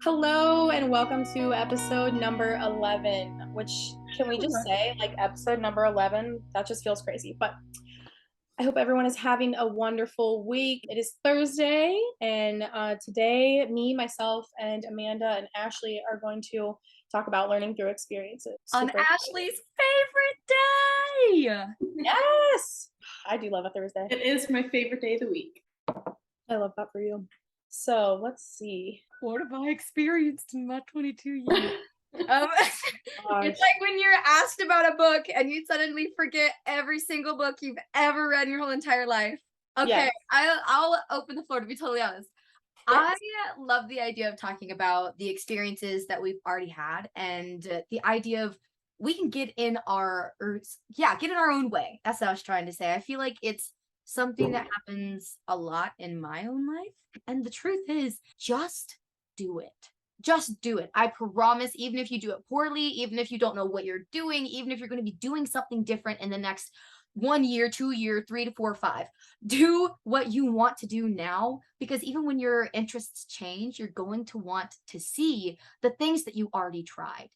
Hello and welcome to episode number 11, which can we just say, like, episode number 11? That just feels crazy. But I hope everyone is having a wonderful week. It is Thursday, and today, me, myself, and Amanda and Ashleigh are going to talk about learning through experiences. On Super excited. Ashleigh's favorite day. Yes! I do love a Thursday. It is my favorite day of the week. I love that for you. So let's see. What have I experienced in my 22 years? Gosh. It's like when you're asked about a book and you suddenly forget every single book you've ever read in your whole entire life. Okay, Yes. I'll open the floor to be totally honest. Yes. I love the idea of talking about the experiences that we've already had and the idea of we can get in our own way. That's what I was trying to say. I feel like it's something that happens a lot in my own life. And the truth is, just do it. Just do it. I promise, even if you do it poorly, even if you don't know what you're doing, even if you're going to be doing something different in the next 1 year, 2 year, 3 to 4, 5, do what you want to do now, because even when your interests change, you're going to want to see the things that you already tried.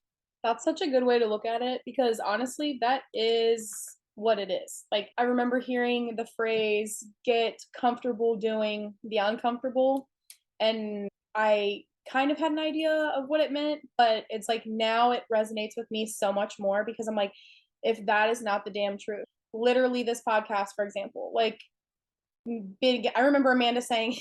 That's such a good way to look at it because honestly, that is what it is. Like, I remember hearing the phrase, get comfortable doing the uncomfortable. And I kind of had an idea of what it meant, but it's like now it resonates with me so much more because I'm like, if that is not the damn truth, literally this podcast, for example, like, big, I remember Amanda saying,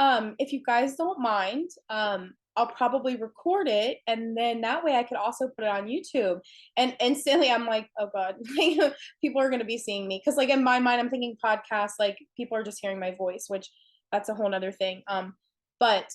if you guys don't mind, I'll probably record it and then that way I could also put it on YouTube. And instantly I'm like, oh God, people are gonna be seeing me. Cause like in my mind, I'm thinking podcasts, like people are just hearing my voice, which that's a whole nother thing. But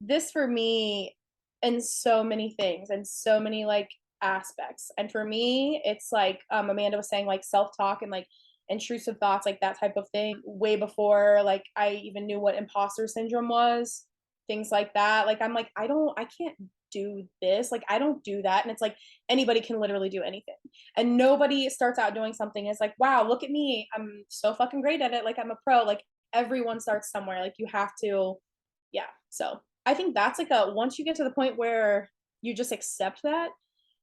this for me in so many things and so many like aspects. And for me, it's like Amanda was saying, like self-talk and like intrusive thoughts, like that type of thing, way before like I even knew what imposter syndrome was, things like that. Like I'm like, I can't do this. Like I don't do that. And it's like anybody can literally do anything. And nobody starts out doing something. It's like, wow, look at me. I'm so fucking great at it. Like I'm a pro. Like everyone starts somewhere. Like you have to, yeah. So I think that's like once you get to the point where you just accept that,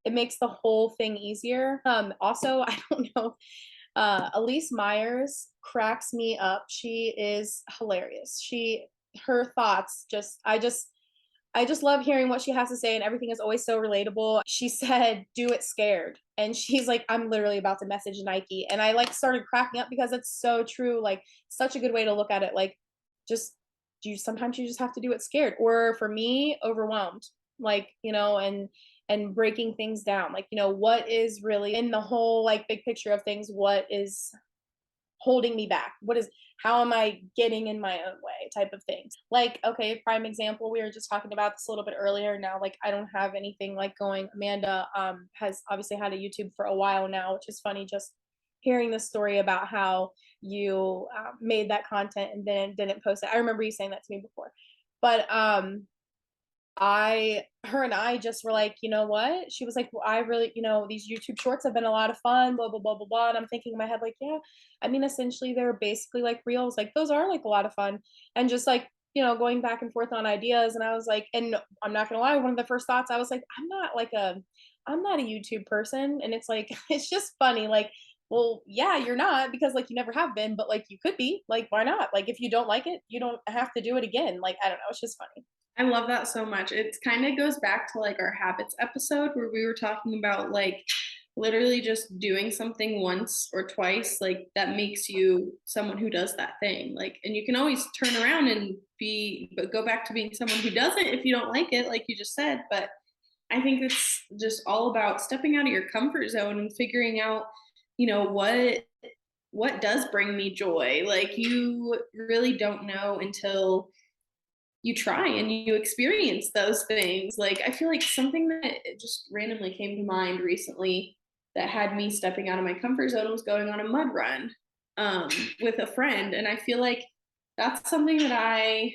it makes the whole thing easier. Also, I don't know, Elise Myers cracks me up. She is hilarious. Her thoughts I just love hearing what she has to say, and everything is always so relatable. She said, "Do it scared," and she's like, "I'm literally about to message Nike," and I like started cracking up because it's so true. Like, such a good way to look at it. Like, just sometimes you just have to do it scared, or for me, overwhelmed. Like, and breaking things down. Like, what is really in the whole like big picture of things? What is holding me back? How am I getting in my own way type of things? Like, okay, prime example, we were just talking about this a little bit earlier. Now, like, I don't have anything like going. Amanda has obviously had a YouTube for a while now, which is funny just hearing the story about how you made that content and then didn't post it. I remember you saying that to me before. But her and I just were like, you know what? She was like, well, I really, these YouTube shorts have been a lot of fun, blah, blah, blah, blah, blah. And I'm thinking in my head, like, yeah, I mean, essentially they're basically like reels. Like those are like a lot of fun. And just like, going back and forth on ideas. And I was like, and I'm not gonna lie, one of the first thoughts I was like, I'm not a YouTube person. And it's like, it's just funny. Like, well, yeah, you're not because like you never have been, but like you could be. Like, why not? Like if you don't like it, you don't have to do it again. Like, I don't know, it's just funny. I love that so much. It kind of goes back to like our habits episode where we were talking about like literally just doing something once or twice, like that makes you someone who does that thing. Like, and you can always turn around and but go back to being someone who doesn't if you don't like it, like you just said. But I think it's just all about stepping out of your comfort zone and figuring out, what does bring me joy. Like you really don't know until you try and you experience those things. Like I feel like something that just randomly came to mind recently that had me stepping out of my comfort zone was going on a mud run with a friend. And I feel like that's something that I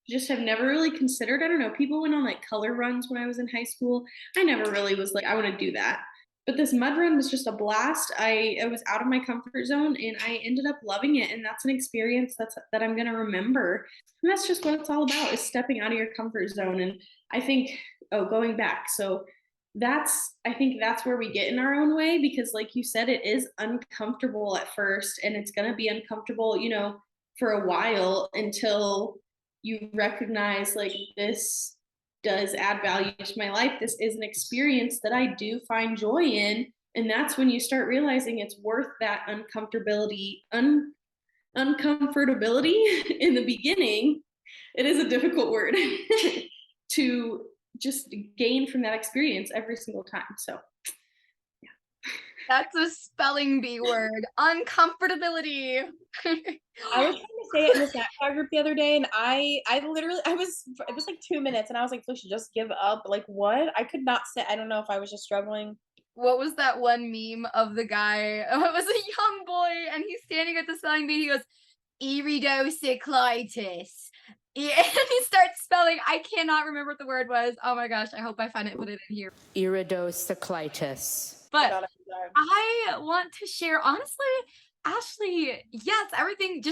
just have never really considered. I don't know. People went on like color runs when I was in high school. I never really was like, I want to do that. But this mud run was just a blast. I was out of my comfort zone and I ended up loving it. And that's an experience that I'm gonna remember. And that's just what it's all about, is stepping out of your comfort zone. And I think, oh, going back. So I think that's where we get in our own way, because like you said, it is uncomfortable at first and it's gonna be uncomfortable, for a while, until you recognize like, this does add value to my life. This is an experience that I do find joy in. And that's when you start realizing it's worth that uncomfortability in the beginning. It is a difficult word to just gain from that experience every single time. So That's a spelling bee word. Uncomfortability. I was trying to say it in the Snapchat group the other day, and I literally, it was like 2 minutes, and I was like, Felicia, just give up. Like, what? I could not say, I don't know if I was just struggling. What was that one meme of the guy? Oh, it was a young boy, and he's standing at the spelling bee. He goes, iridocyclitis. Yeah, and he starts spelling. I cannot remember what the word was. Oh my gosh, I hope I find it, put it in here. Iridocyclitis. But I want to share, honestly, Ashleigh, yes,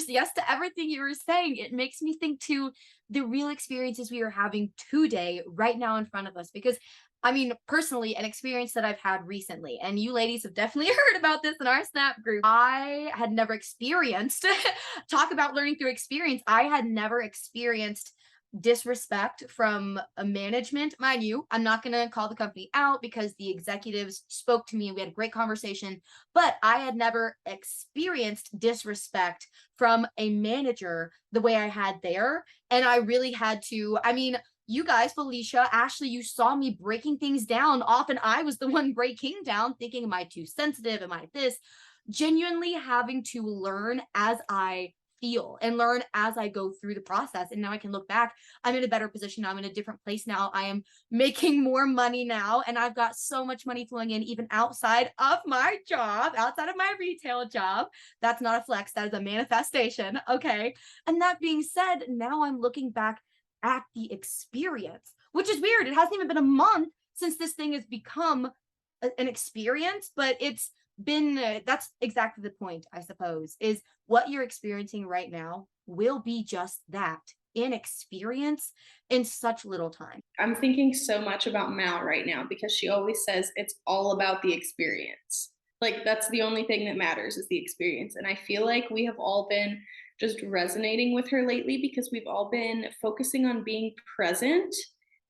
yes to everything you were saying. It makes me think to the real experiences we are having today, right now in front of us. Because, I mean, personally, an experience that I've had recently, and you ladies have definitely heard about this in our Snap group. I had never experienced, talk about learning through experience. I had never experienced disrespect from a management. Mind you, I'm not going to call the company out because the executives spoke to me and we had a great conversation, but I had never experienced disrespect from a manager the way I had there. And I really had to, I mean, you guys, Felicia, Ashleigh, you saw me breaking things down. Often I was the one breaking down, thinking, am I too sensitive? Am I this? Genuinely having to learn as I feel and learn as I go through the process. And now I can look back. I'm in a better position now. I'm in a different place now. I am making more money now. And I've got so much money flowing in, even outside of my job, outside of my retail job. That's not a flex. That is a manifestation. Okay. And that being said, now I'm looking back at the experience, which is weird. It hasn't even been a month since this thing has become an experience, but it's been that's exactly the point, I suppose, is what you're experiencing right now will be just that, an experience in such little time. I'm thinking so much about Mal right now, because she always says it's all about the experience. Like, that's the only thing that matters, is the experience. And I feel like we have all been just resonating with her lately, because we've all been focusing on being present.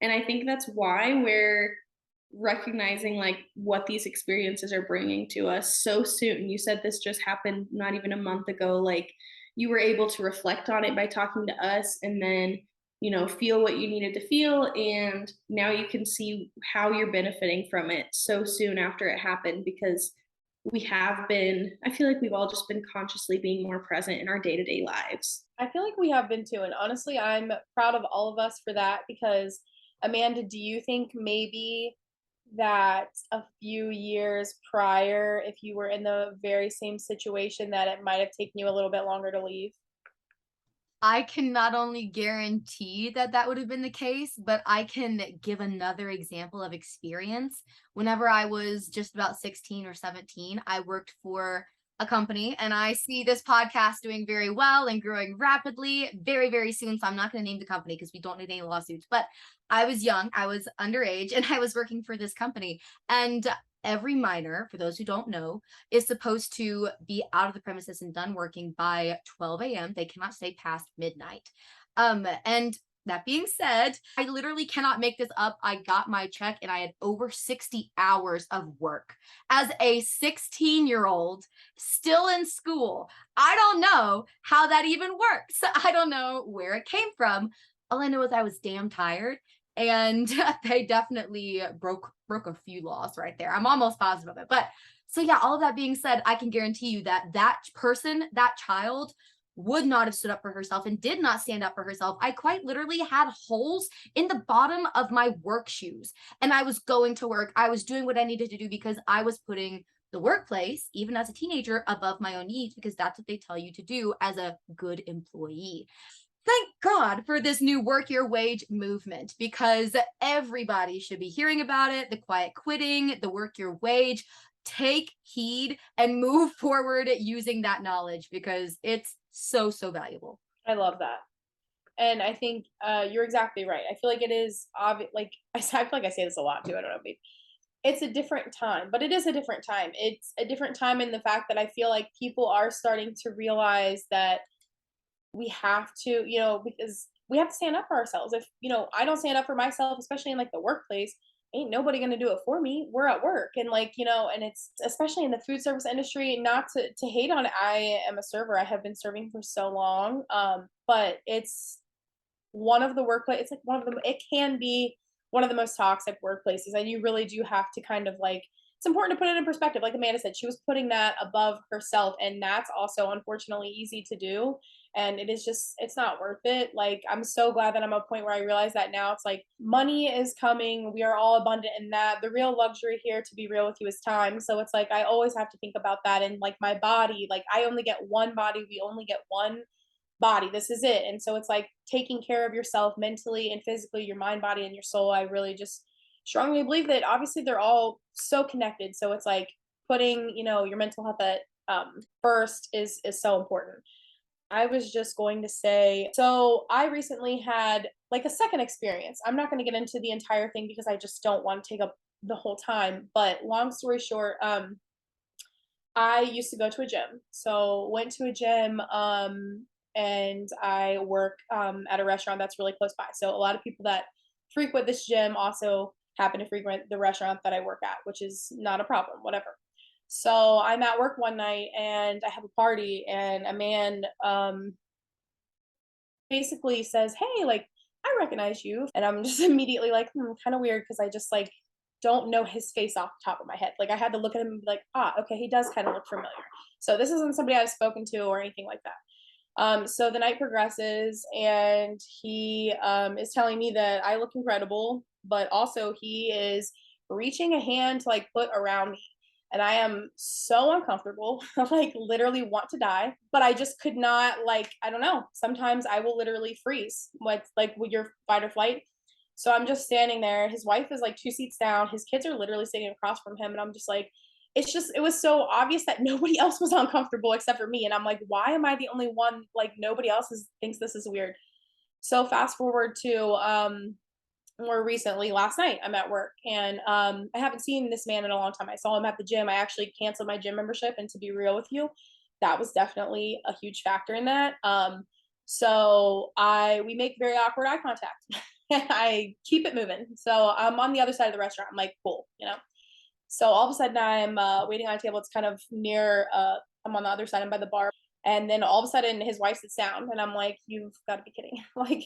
And I think that's why we're recognizing like what these experiences are bringing to us so soon. You said this just happened not even a month ago. Like, you were able to reflect on it by talking to us, and then feel what you needed to feel, and now you can see how you're benefiting from it so soon after it happened, because I feel like we've all just been consciously being more present in our day-to-day lives. I feel like we have been too. And honestly, I'm proud of all of us for that, because Amanda, do you think maybe that a few years prior, if you were in the very same situation, that it might have taken you a little bit longer to leave? I can not only guarantee that that would have been the case, but I can give another example of experience. Whenever I was just about 16 or 17, I worked for a company, and I see this podcast doing very well and growing rapidly very, very soon. So I'm not going to name the company because we don't need any lawsuits, but I was young, I was underage, and I was working for this company. And every minor, for those who don't know, is supposed to be out of the premises and done working by 12 a.m. They cannot stay past midnight. And that being said, I literally cannot make this up. I got my check and I had over 60 hours of work as a 16-year-old still in school. I don't know how that even works. I don't know where it came from. All I know is I was damn tired, and they definitely broke a few laws right there. I'm almost positive of it. But so yeah, all of that being said, I can guarantee you that that person, that child, would not have stood up for herself and did not stand up for herself. I quite literally had holes in the bottom of my work shoes, and I was going to work. I was doing what I needed to do because I was putting the workplace, even as a teenager, above my own needs, because that's what they tell you to do as a good employee. thank God for this new work your wage movement, because everybody should be hearing about it. The quiet quitting, the work your wage. Take heed and move forward using that knowledge, because it's so, so valuable. I love that. And I think you're exactly right. I feel like it is obvious. Like I feel like I say this a lot too. I don't know, maybe it's a different time, but it is a different time. It's a different time in the fact that I feel like people are starting to realize that we have to, because we have to stand up for ourselves. If, I don't stand up for myself, especially in like the workplace, ain't nobody going to do it for me. We're at work. And like, and it's especially in the food service industry, not to hate on it. I am a server. I have been serving for so long. But it's one of the workplace, it's like one of them, it can be one of the most toxic workplaces. And you really do have to kind of like, it's important to put it in perspective. Like Amanda said, she was putting that above herself. And that's also unfortunately easy to do. And it is just, it's not worth it. Like, I'm so glad that I'm at a point where I realize that now. It's like money is coming. We are all abundant in that. The real luxury here, to be real with you, is time. So it's like, I always have to think about that. And like my body, like I only get one body. We only get one body. This is it. And so it's like taking care of yourself mentally and physically, your mind, body, and your soul. I really just strongly believe that obviously they're all so connected. So it's like putting, your mental health at first is so important. I was just going to say, so I recently had like a second experience. I'm not going to get into the entire thing because I just don't want to take up the whole time. But long story short, I used to go to a gym. So went to a gym, and I work at a restaurant that's really close by. So a lot of people that frequent this gym also happen to frequent the restaurant that I work at, which is not a problem, whatever. So I'm at work one night and I have a party, and a man basically says, "Hey, like I recognize you." And I'm just immediately like, kind of weird, because I just like don't know his face off the top of my head. Like I had to look at him and be like, okay, he does kind of look familiar. So this isn't somebody I've spoken to or anything like that. So the night progresses, and he is telling me that I look incredible, but also he is reaching a hand to like put around me. And I am so uncomfortable. I like literally want to die, but I just could not, like, I don't know. Sometimes I will literally freeze, like with your fight or flight. So I'm just standing there. His wife is like 2 seats down. His kids are literally sitting across from him. And I'm just like, it was so obvious that nobody else was uncomfortable except for me. And I'm like, why am I the only one? Like, nobody else thinks this is weird. So fast forward to more recently, last night, I'm at work, and I haven't seen this man in a long time. I saw him at the gym. I actually canceled my gym membership. And to be real with you, that was definitely a huge factor in that. So we make very awkward eye contact. And I keep it moving. So I'm on the other side of the restaurant. I'm like, cool. So all of a sudden I'm waiting on a table. It's kind of near, I'm on the other side. I'm by the bar. And then all of a sudden his wife sits down, and I'm like, you've got to be kidding. Like,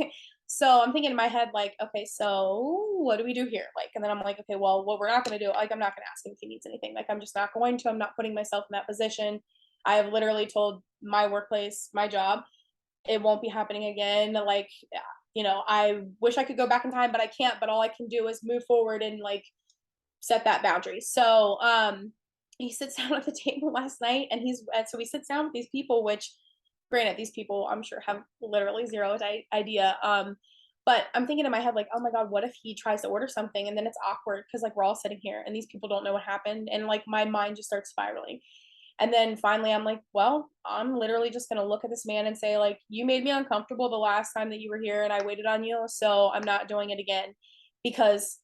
so I'm thinking in my head, like, okay, so what do we do here? Like, and then I'm like, okay, well, what we're not going to do, like, I'm not going to ask him if he needs anything. Like, I'm just not going to, I'm not putting myself in that position. I have literally told my workplace, my job, it won't be happening again. Like, I wish I could go back in time, but I can't. But all I can do is move forward and like set that boundary. So he sits down at the table last night, and so he sits down with these people, which granted, these people I'm sure have literally zero idea. But I'm thinking in my head, like, oh my God, what if he tries to order something and then it's awkward because like we're all sitting here and these people don't know what happened, and like my mind just starts spiraling. And then finally I'm like, well, I'm literally just gonna look at this man and say, like, you made me uncomfortable the last time that you were here and I waited on you, so I'm not doing it again, because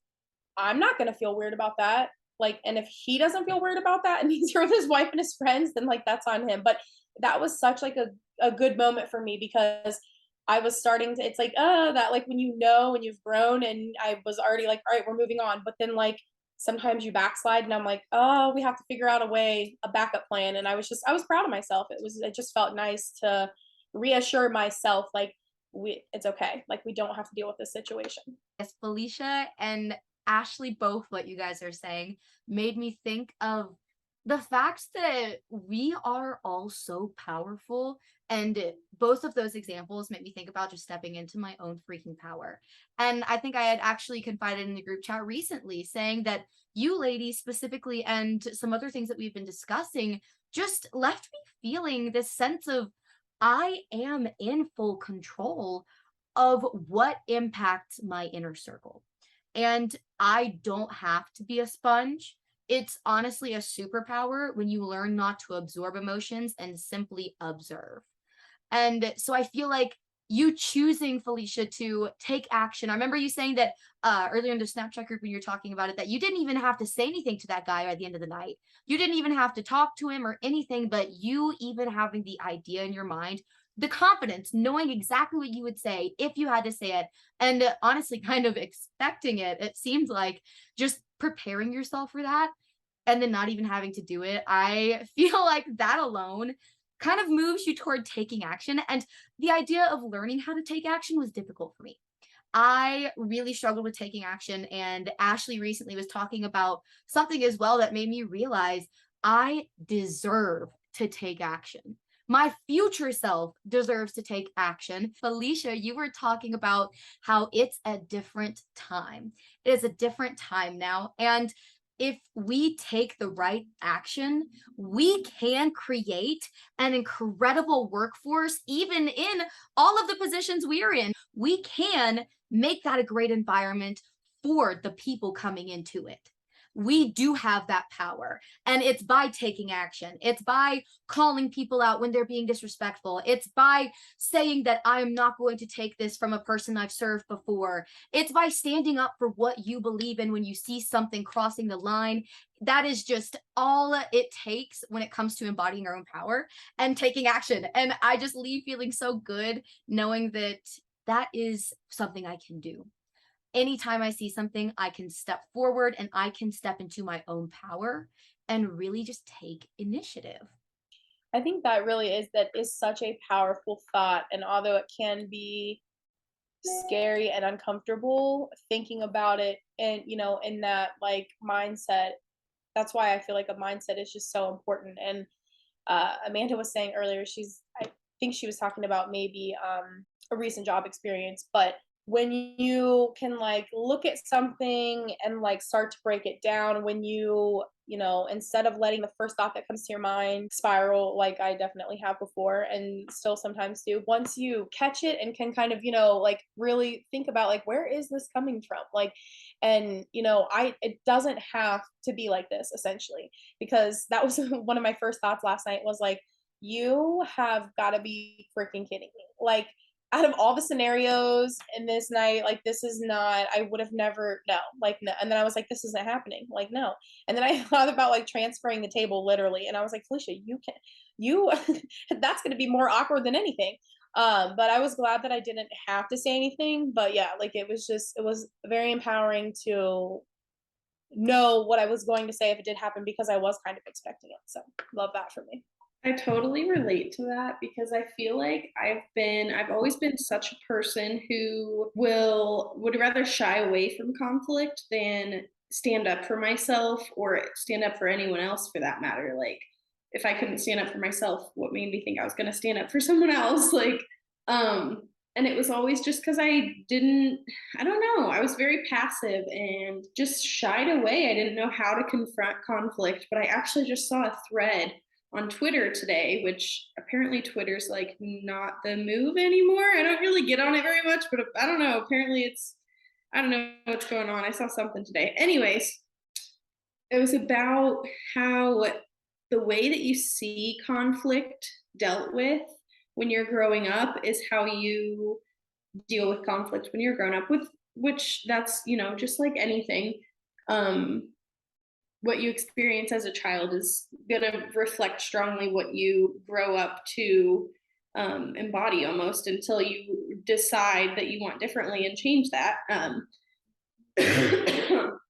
I'm not gonna feel weird about that. Like, and if he doesn't feel weird about that and he's here with his wife and his friends, then like that's on him. But that was such like a good moment for me, because I was starting to, it's like, that like when when you've grown, and I was already like, all right, we're moving on. But then like sometimes you backslide, and I'm like, oh, we have to figure out a backup plan. And I was proud of myself. It just felt nice to reassure myself, like, it's okay. Like, we don't have to deal with this situation. Yes, Felicia and Ashleigh, both what you guys are saying made me think of the fact that we are all so powerful. And both of those examples made me think about just stepping into my own freaking power. And I think I had actually confided in the group chat recently saying that you ladies specifically, and some other things that we've been discussing, just left me feeling this sense of I am in full control of what impacts my inner circle. And I don't have to be a sponge. It's honestly a superpower when you learn not to absorb emotions and simply observe. And so I feel like you choosing, Felicia, to take action. I remember you saying that earlier in the Snapchat group when you were talking about it, that you didn't even have to say anything to that guy at the end of the night. You didn't even have to talk to him or anything, but you even having the idea in your mind, the confidence, knowing exactly what you would say if you had to say it, and honestly, kind of expecting it. It seemed like just preparing yourself for that and then not even having to do it. I feel like that alone kind of moves you toward taking action. And the idea of learning how to take action was difficult for me. I really struggled with taking action. And Ashleigh recently was talking about something as well that made me realize I deserve to take action. My future self deserves to take action. Felicia, you were talking about how it's a different time. It is a different time now. And if we take the right action, we can create an incredible workforce, even in all of the positions we are in. We can make that a great environment for the people coming into it. We do have that power, and it's by taking action. It's by calling people out when they're being disrespectful. It's by saying that I am not going to take this from a person I've served before. It's by standing up for what you believe in when you see something crossing the line. That is just all it takes when it comes to embodying our own power and taking action. And I just leave feeling so good knowing that that is something I can do. Anytime I see something, I can step forward and I can step into my own power and really just take initiative. I think that is such a powerful thought. And although it can be scary and uncomfortable thinking about it and in that like mindset, that's why I feel like a mindset is just so important. And Amanda was saying earlier, I think she was talking about maybe a recent job experience, but when you can like look at something and like start to break it down, when instead of letting the first thought that comes to your mind spiral, like I definitely have before and still sometimes do, once you catch it and can kind of, like really think about like, where is this coming from? Like, and it doesn't have to be like this essentially, because that was one of my first thoughts last night was like, you have got to be freaking kidding me. Like, out of all the scenarios in this night, like this is not, I would have never, no, like, no. And then I was like, this isn't happening. Like, no. And then I thought about like transferring the table literally. And I was like, Felicia, that's going to be more awkward than anything. But I was glad that I didn't have to say anything. But yeah, like it was very empowering to know what I was going to say if it did happen because I was kind of expecting it. So love that for me. I totally relate to that because I feel like I've always been such a person who would rather shy away from conflict than stand up for myself or stand up for anyone else for that matter. Like if I couldn't stand up for myself, what made me think I was going to stand up for someone else? Like, and it was always just because I don't know, I was very passive and just shied away. I didn't know how to confront conflict, but I actually just saw a thread on Twitter today, which apparently Twitter's like not the move anymore. I don't really get on it very much, but I don't know. Apparently I don't know what's going on. I saw something today. Anyways, it was about how the way that you see conflict dealt with when you're growing up is how you deal with conflict when you're grown up with, which that's, just like anything. What you experience as a child is going to reflect strongly what you grow up to embody almost until you decide that you want differently and change that.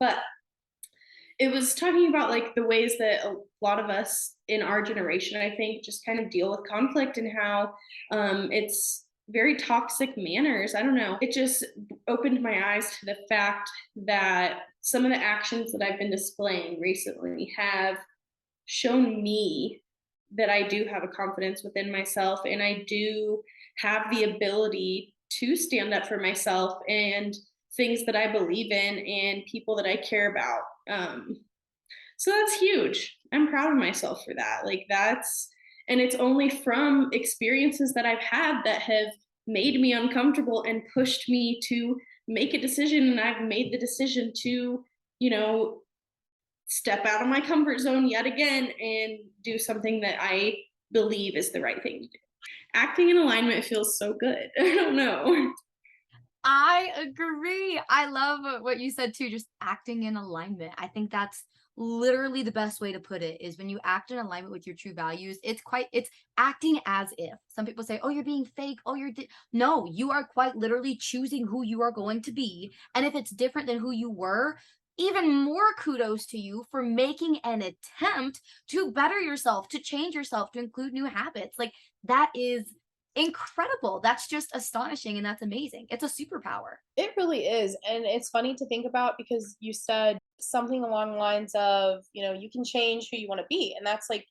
But it was talking about like the ways that a lot of us in our generation, I think, just kind of deal with conflict and how it's very toxic manners. I don't know. It just opened my eyes to the fact that some of the actions that I've been displaying recently have shown me that I do have a confidence within myself and I do have the ability to stand up for myself and things that I believe in and people that I care about. So that's huge. I'm proud of myself for that. Like And it's only from experiences that I've had that have made me uncomfortable and pushed me to make a decision. And I've made the decision to, you know, step out of my comfort zone yet again and do something that I believe is the right thing to do. Acting in alignment feels so good. I don't know. I agree. I love what you said too, just acting in alignment. I think that's literally the best way to put it is when you act in alignment with your true values, it's acting as if. Some people say, "Oh, you're being fake. Oh, no, you are quite literally choosing who you are going to be. And if it's different than who you were, even more kudos to you for making an attempt to better yourself, to change yourself, to include new habits. Like that is incredible. That's just astonishing and that's amazing. It's a superpower. It really is. And it's funny to think about because you said something along the lines of, you can change who you want to be. And that's like,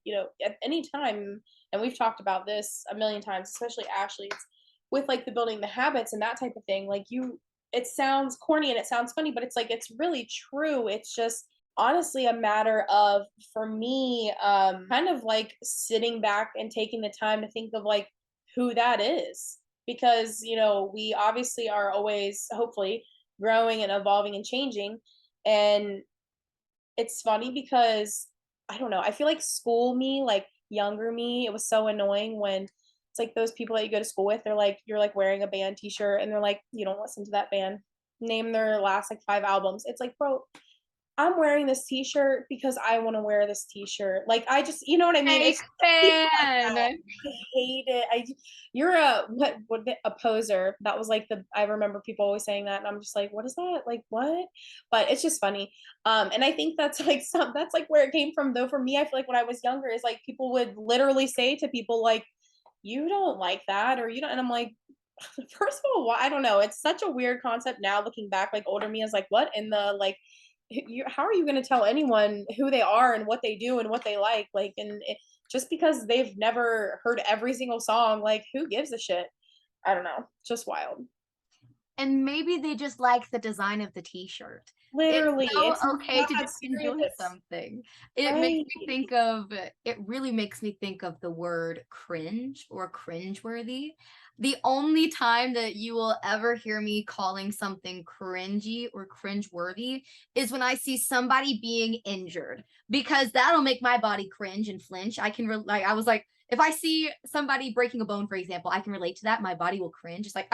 at any time, and we've talked about this a million times, especially Ashley, it's with like the building the habits and that type of thing. Like it sounds corny and it sounds funny, but it's like, it's really true. It's just honestly a matter of, for me, kind of like sitting back and taking the time to think of like who that is because we obviously are always hopefully growing and evolving and changing. And it's funny because I don't know, I feel like school me, like younger me, it was so annoying when it's like those people that you go to school with, they're like, you're like wearing a band t-shirt and they're like, you don't listen to that band, name their last like 5 albums. It's like, bro, I'm wearing this t-shirt because I want to wear this t-shirt. Like I just, you know what I mean? Fake It's people like that. fan. I hate it. You're a a poser. That was like I remember people always saying that and I'm just like, what is that? Like what? But it's just funny. And I think that's like that's like where it came from though. For me, I feel like when I was younger is like people would literally say to people like, you don't like that or you don't, and I'm like, first of all, I don't know. It's such a weird concept now looking back, like older me is like, what in the like how are you going to tell anyone who they are and what they do and what they like and just because they've never heard every single song, like who gives a shit? I don't know, just wild. And maybe they just like the design of the t-shirt. It's Literally, so it's not okay to that just enjoy serious, something. It makes right? me think of it really makes me think of the word cringe or cringeworthy. The only time that you will ever hear me calling something cringy or cringeworthy is when I see somebody being injured because that'll make my body cringe and flinch. Like I was like if I see somebody breaking a bone, for example, I can relate to that. My body will cringe. It's like,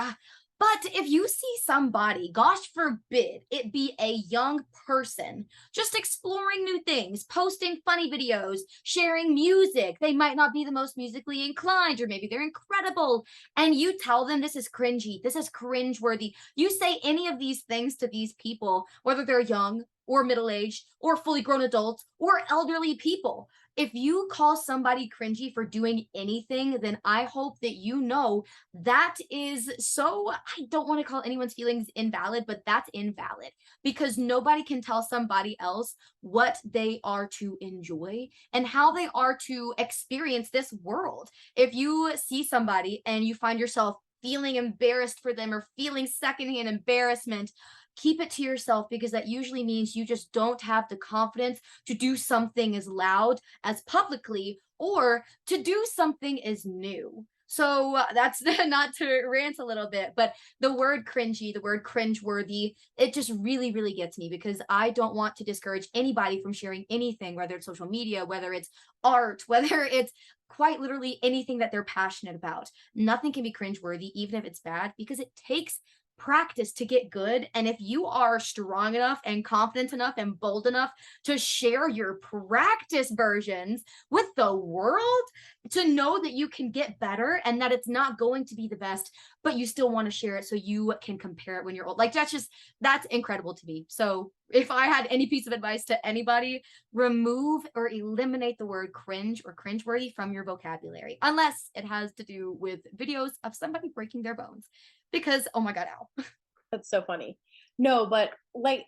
but if you see somebody, gosh forbid, it be a young person just exploring new things, posting funny videos, sharing music, they might not be the most musically inclined, or maybe they're incredible, and you tell them this is cringy, this is cringeworthy. You say any of these things to these people, whether they're young or middle aged or fully grown adults or elderly people. If you call somebody cringy for doing anything, then I hope that you know that is so, I don't want to call anyone's feelings invalid, but that's invalid because nobody can tell somebody else what they are to enjoy and how they are to experience this world. If you see somebody and you find yourself feeling embarrassed for them or feeling secondhand embarrassment, keep it to yourself because that usually means you just don't have the confidence to do something as loud as publicly or to do something as new. So that's not to rant a little bit, but the word cringy, the word cringeworthy, it just really, really gets me because I don't want to discourage anybody from sharing anything, whether it's social media, whether it's art, whether it's quite literally anything that they're passionate about. Nothing can be cringeworthy, even if it's bad, because it takes practice to get good. And if you are strong enough and confident enough and bold enough to share your practice versions with the world, to know that you can get better and that it's not going to be the best, but you still want to share it so you can compare it when you're old. Like that's incredible to me. So if I had any piece of advice to anybody, remove or eliminate the word cringe or cringeworthy from your vocabulary, unless it has to do with videos of somebody breaking their bones. Because, oh my God, ow. That's so funny. No, but like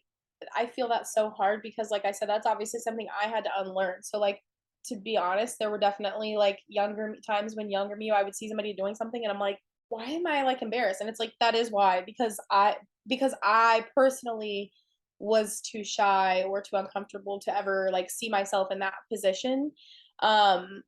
I feel that's so hard because like I said, that's obviously something I had to unlearn. So like to be honest, there were definitely like times when younger me, I would see somebody doing something and I'm like, why am I like embarrassed? And it's like that is why, because I personally was too shy or too uncomfortable to ever like see myself in that position. Um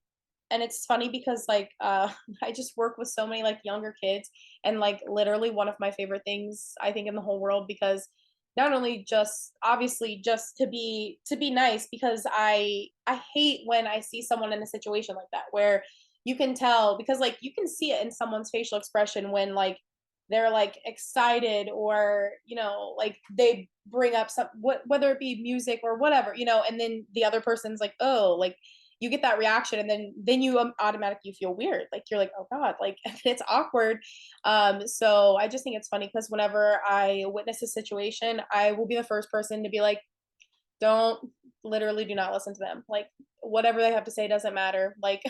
And it's funny because like I just work with so many like younger kids, and like literally one of my favorite things I think in the whole world, because not only just obviously just to be nice, because I hate when I see someone in a situation like that where you can tell, because like you can see it in someone's facial expression when like they're like excited, or like they bring up some whether it be music or whatever, and then the other person's like, oh, like you get that reaction, and then you automatically feel weird, like you're like, oh god, like it's awkward. So I just think it's funny because whenever I witness a situation, I will be the first person to be like, don't, literally do not listen to them, like whatever they have to say doesn't matter, like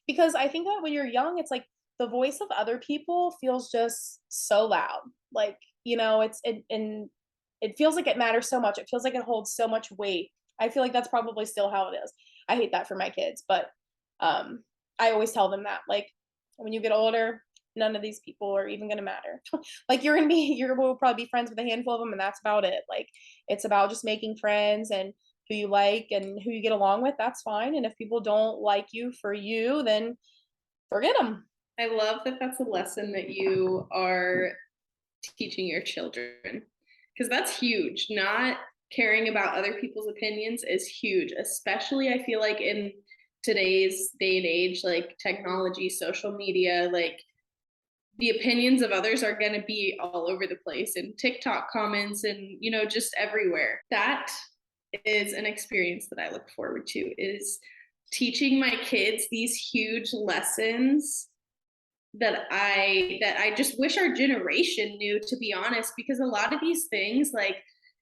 because I think that when you're young, it's like the voice of other people feels just so loud, like and it feels like it matters so much, it feels like it holds so much weight. I feel like that's probably still how it is. I hate that for my kids, but I always tell them that, like, when you get older, none of these people are even going to matter. Like you're will probably be friends with a handful of them, and that's about it. Like it's about just making friends, and who you like and who you get along with, that's fine. And if people don't like you for you, then forget them. I love that that's a lesson that you are teaching your children, because that's huge. Not caring about other people's opinions is huge, especially I feel like in today's day and age, like technology, social media, like the opinions of others are going to be all over the place in TikTok comments and just everywhere. That is an experience that I look forward to, is teaching my kids these huge lessons that I just wish our generation knew, to be honest, because a lot of these things, like,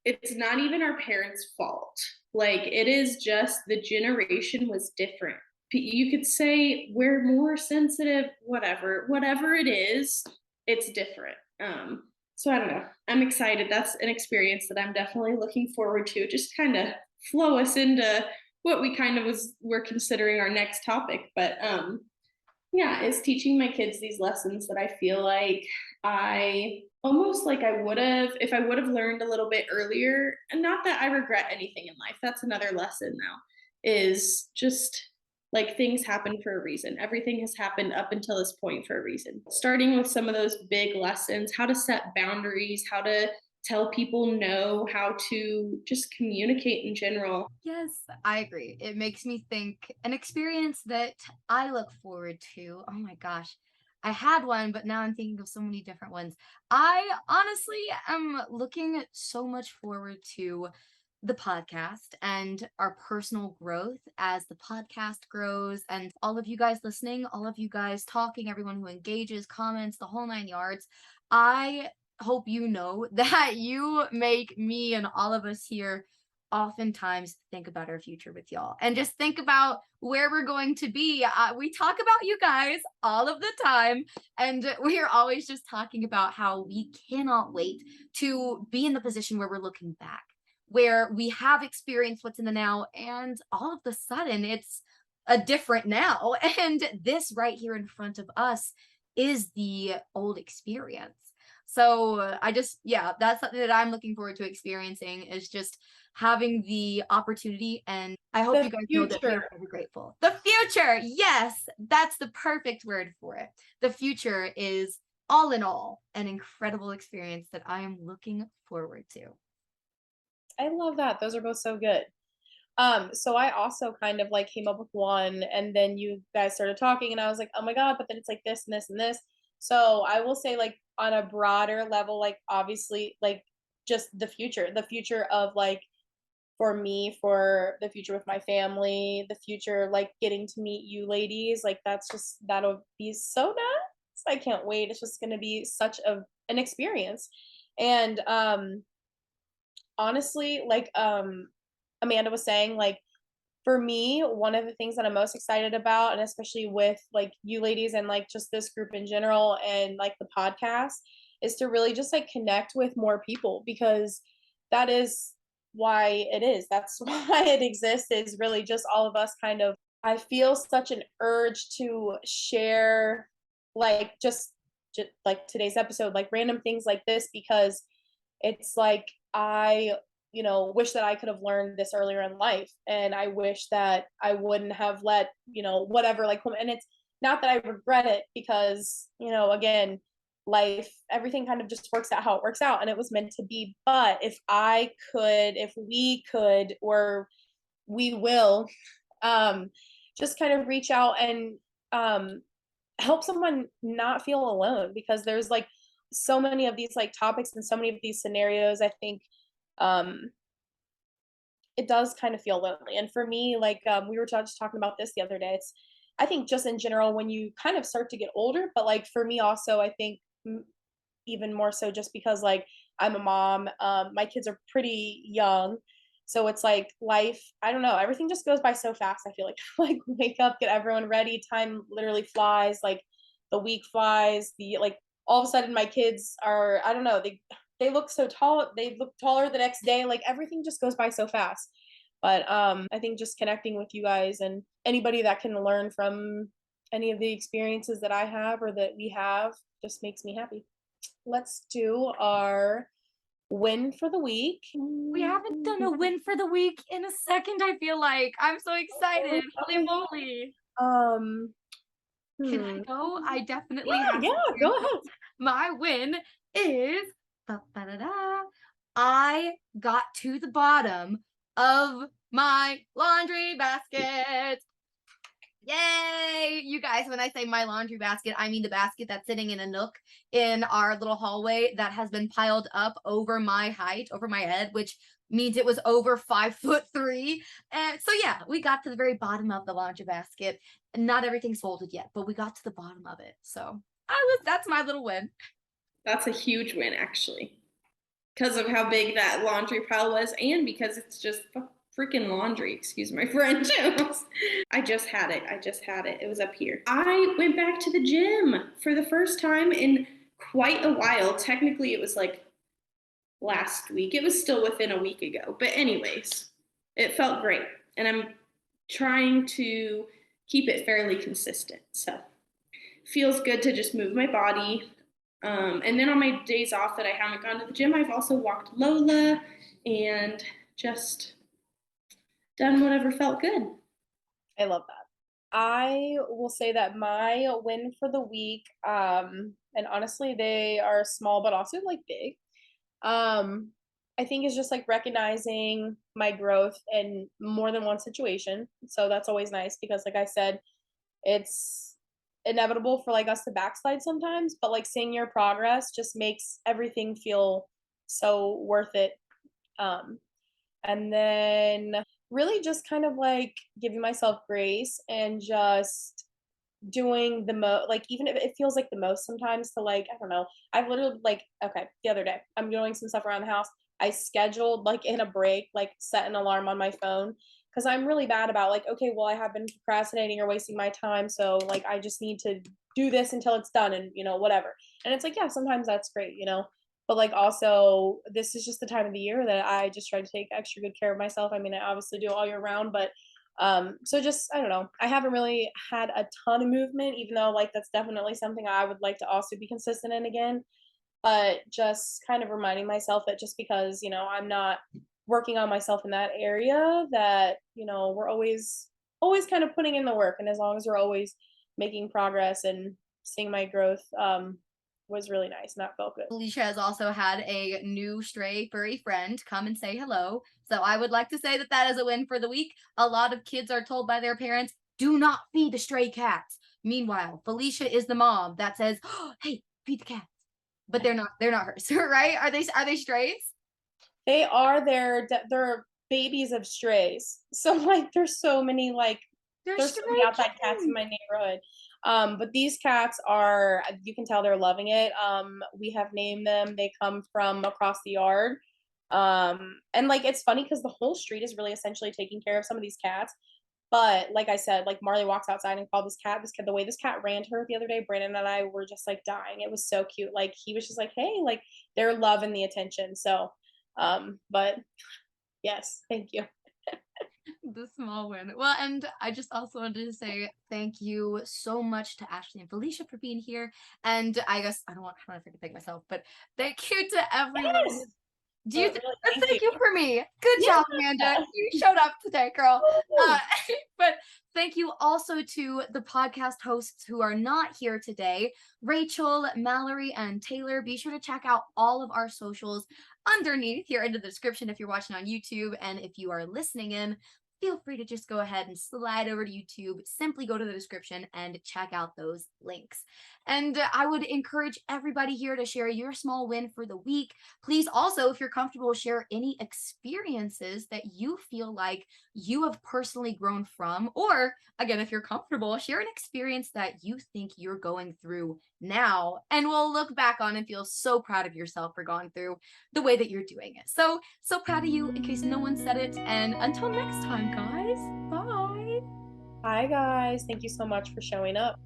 it's not even our parents' fault. Like, it is just the generation was different. You could say we're more sensitive, whatever it is, it's different. So I don't know. I'm excited. That's an experience that I'm definitely looking forward to. Just kind of flow us into what we kind of we're considering our next topic. But yeah, is teaching my kids these lessons that I feel like I almost like I would have, if I would have learned a little bit earlier. And not that I regret anything in life. That's another lesson now, is just like things happen for a reason. Everything has happened up until this point for a reason. Starting with some of those big lessons, how to set boundaries, how to tell people no, how to just communicate in general. Yes, I agree. It makes me think an experience that I look forward to. Oh my gosh. I had one, but now I'm thinking of so many different ones. I honestly am looking so much forward to the podcast and our personal growth as the podcast grows, and all of you guys listening, all of you guys talking, everyone who engages, comments, the whole nine yards. I hope you know that you make me and all of us here oftentimes think about our future with y'all, and just think about where we're going to be. We talk about you guys all of the time, and we are always just talking about how we cannot wait to be in the position where we're looking back, where we have experienced what's in the now, and all of the sudden it's a different now. And this right here in front of us is the old experience. So I just, yeah, that's something that I'm looking forward to experiencing, is just having the opportunity. And I hope The you guys know that we're future. very grateful. The future, yes, that's the perfect word for it. The future is all in all an incredible experience that I am looking forward to. I love that. Those are both so good. So I also kind of like came up with one, and then you guys started talking, and I was like, oh my God, but then it's like this and this and this. So I will say, like, on a broader level, like, obviously, like, just the future of like, for me, for the future with my family, the future, like, getting to meet you ladies, like, that'll be so nice. I can't wait. It's just going to be such an experience. And, honestly, like, Amanda was saying, like, for me, one of the things that I'm most excited about, and especially with like you ladies and like just this group in general and like the podcast, is to really just like connect with more people, because that is why it is. That's why it exists, is really just all of us kind of. I feel such an urge to share, like, just like today's episode, like random things like this, because it's like wish that I could have learned this earlier in life. And I wish that I wouldn't have let, whatever, like, and it's not that I regret it because, again, life, everything kind of just works out how it works out and it was meant to be. But if we could, or we will, just kind of reach out and help someone not feel alone because there's like so many of these like topics and so many of these scenarios. I think um it does kind of feel lonely. And for me, like we were just talking about this the other day, it's I think just in general when you kind of start to get older, but like for me also, I think even more so just because like I'm a mom, my kids are pretty young. So it's like life, I don't know, everything just goes by so fast. I feel like like wake up, get everyone ready, time literally flies, like the week flies, the like all of a sudden my kids are, I don't know, they look so tall, they look taller the next day, like everything just goes by so fast. But I think just connecting with you guys and anybody that can learn from any of the experiences that I have or that we have just makes me happy. Let's do our win for the week. We haven't done a win for the week in a second, I feel like. I'm so excited. Holy moly. Um, Can I go? I definitely yeah, have yeah, some go answers. ahead. My win is ba-ba-da-da. I got to the bottom of my laundry basket. Yay! You guys, when I say my laundry basket, I mean the basket that's sitting in a nook in our little hallway that has been piled up over my height, over my head, which means it was over 5'3". And so yeah, we got to the very bottom of the laundry basket. Not everything's folded yet, but we got to the bottom of it. So that's my little win. That's a huge win, actually, because of how big that laundry pile was, and because it's just freaking laundry. Excuse my French. I just had it. It was up here. I went back to the gym for the first time in quite a while. Technically, it was like last week. It was still within a week ago. But, anyways, it felt great. And I'm trying to keep it fairly consistent. So, feels good to just move my body. And then on my days off that I haven't gone to the gym, I've also walked Lola and just done whatever felt good. I love that. I will say that my win for the week, and honestly, they are small but also like big. Um, I think is just like recognizing my growth in more than one situation. So that's always nice because, like I said, it's inevitable for like us to backslide sometimes, but like seeing your progress just makes everything feel so worth it. Um, and then really just kind of like giving myself grace and just doing the most, like even if it feels like the most sometimes to like I don't know, I've literally like okay, the other day I'm doing some stuff around the house, I scheduled like in a break, like set an alarm on my phone because I'm really bad about like okay, well I have been procrastinating or wasting my time, so like I just need to do this until it's done and whatever. And it's like yeah, sometimes that's great, but like also this is just the time of the year that I just try to take extra good care of myself. I mean I obviously do all year round, but so just I don't know. I haven't really had a ton of movement, even though like that's definitely something I would like to also be consistent in again. But just kind of reminding myself that just because, I'm not working on myself in that area, that, we're always kind of putting in the work. And as long as we're always making progress and seeing my growth, was really nice and that felt good. Felicia has also had a new stray furry friend come and say hello. So I would like to say that that is a win for the week. A lot of kids are told by their parents, do not feed the stray cats. Meanwhile, Felicia is the mom that says, oh, hey, feed the cats. But they're not hers, right? Are they strays? They're babies of strays. So like there's so many like They're there's so many stray outside cats in my neighborhood. But these cats are, you can tell they're loving it. We have named them. They come from across the yard. And like it's funny because the whole street is really essentially taking care of some of these cats. But like I said, like Marley walks outside and called this cat, the way this cat ran to her the other day, Brandon and I were just like dying. It was so cute. Like he was just like, hey, like they're loving the attention. So, but yes, thank you. The small win. Well, and I just also wanted to say thank you so much to Ashleigh and Felicia for being here. And I guess I don't want to thank myself, but thank you to everyone Yes. Do you But think really, thank you for me? Good job, Amanda. You showed up today, girl. But thank you also to the podcast hosts who are not here today, Rachel, Mallory, and Taylor. Be sure to check out all of our socials underneath here in the description if you're watching on YouTube, and if you are listening in, feel free to just go ahead and slide over to YouTube. Simply go to the description and check out those links. And I would encourage everybody here to share your small win for the week. Please also, if you're comfortable, share any experiences that you feel like you have personally grown from. Or, again, if you're comfortable, share an experience that you think you're going through now. And we'll look back on and feel so proud of yourself for going through the way that you're doing it. So proud of you, in case no one said it. And until next time, guys, bye. Hi guys, thank you so much for showing up.